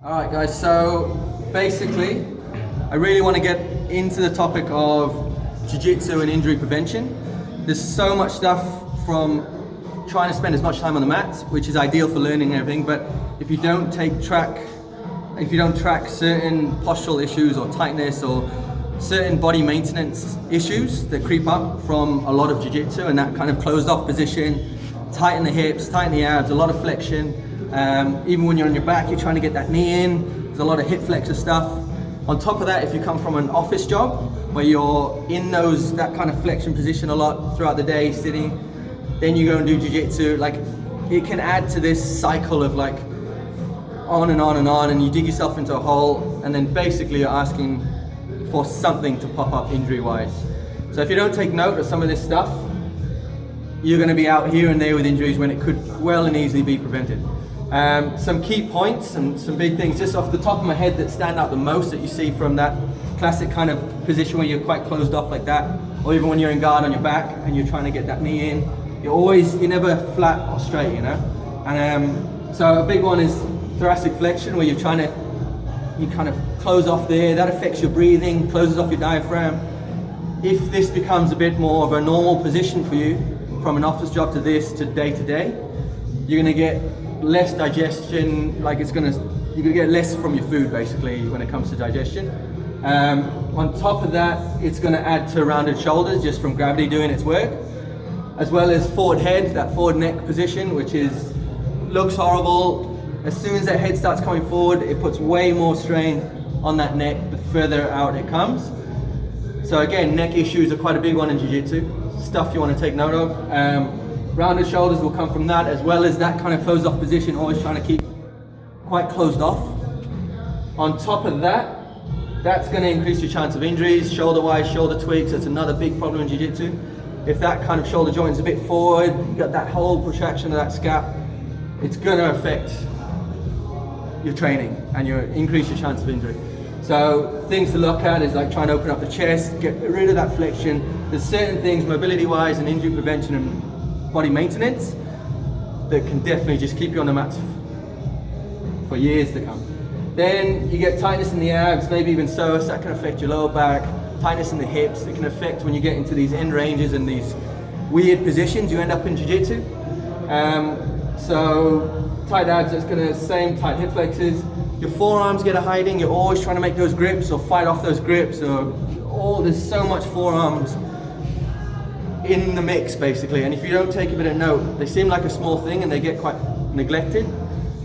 Alright guys, so basically I really want to get into the topic of jiu-jitsu and injury prevention. There's so much stuff from trying to spend as much time on the mats, which is ideal for learning and everything, but if you don't track certain postural issues or tightness or certain body maintenance issues that creep up from a lot of jiu-jitsu and that kind of closed off position, tighten the hips, tighten the abs, a lot of flexion. Even when you're on your back, you're trying to get that knee in. There's a lot of hip flexor stuff. On top of that, if you come from an office job where you're in that kind of flexion position a lot throughout the day, sitting, then you go and do jiu-jitsu, like it can add to this cycle of like on and on and on, and you dig yourself into a hole, and then basically you're asking for something to pop up injury-wise. So if you don't take note of some of this stuff, you're going to be out here and there with injuries when it could well and easily be prevented. Some key points and some big things just off the top of my head that stand out the most that you see from that classic kind of position where you're quite closed off like that, or even when you're in guard on your back and you're trying to get that knee in, you're never flat or straight, you know. And so a big one is thoracic flexion, where you kind of close off there. That affects your breathing, closes off your diaphragm. If this becomes a bit more of a normal position for you, from an office job to this to day, you're gonna get less digestion, you're gonna get less from your food basically when it comes to digestion. On top of that, it's gonna add to rounded shoulders just from gravity doing its work, as well as forward head, that forward neck position, which looks horrible. As soon as that head starts coming forward, it puts way more strain on that neck the further out it comes. So again, neck issues are quite a big one in jiu-jitsu, stuff you want to take note of. Rounded shoulders will come from that, as well as that kind of closed off position, always trying to keep quite closed off. On top of that, that's going to increase your chance of injuries, shoulder-wise, shoulder tweaks. That's another big problem in jiu-jitsu. If that kind of shoulder joint is a bit forward, you've got that whole protraction of that scap, it's going to affect your training and increase your chance of injury. So things to look at is like trying to open up the chest, get rid of that flexion. There's certain things mobility-wise and injury prevention and body maintenance that can definitely just keep you on the mats for years to come. Then you get tightness in the abs, maybe even psoas, that can affect your lower back. Tightness in the hips, it can affect when you get into these end ranges and these weird positions you end up in jiu-jitsu. So tight abs, that's gonna same tight hip flexors. Your forearms get a hiding, you're always trying to make those grips or fight off those grips, there's so much forearms in the mix basically, and if you don't take a bit of note, they seem like a small thing and they get quite neglected,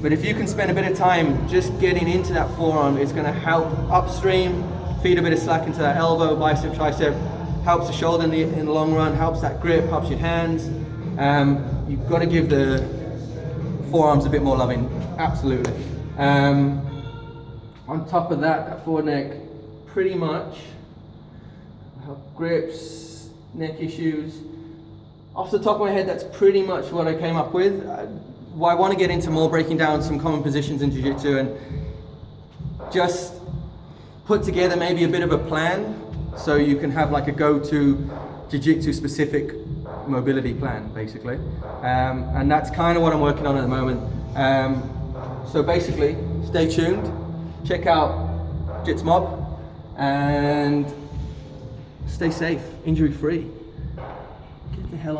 but if you can spend a bit of time just getting into that forearm, it's going to help upstream, feed a bit of slack into that elbow, bicep, tricep, helps the shoulder in the long run, helps that grip, helps your hands. You've got to give the forearms a bit more loving, absolutely. On top of that forward neck, pretty much grips, neck issues. Off the top of my head, that's pretty much what I came up with. I want to get into more breaking down some common positions in jiu-jitsu and just put together maybe a bit of a plan so you can have like a go-to jiu-jitsu specific mobility plan basically. And that's kind of what I'm working on at the moment. So basically, stay tuned, check out JitsMob, and stay safe, injury free. Get the hell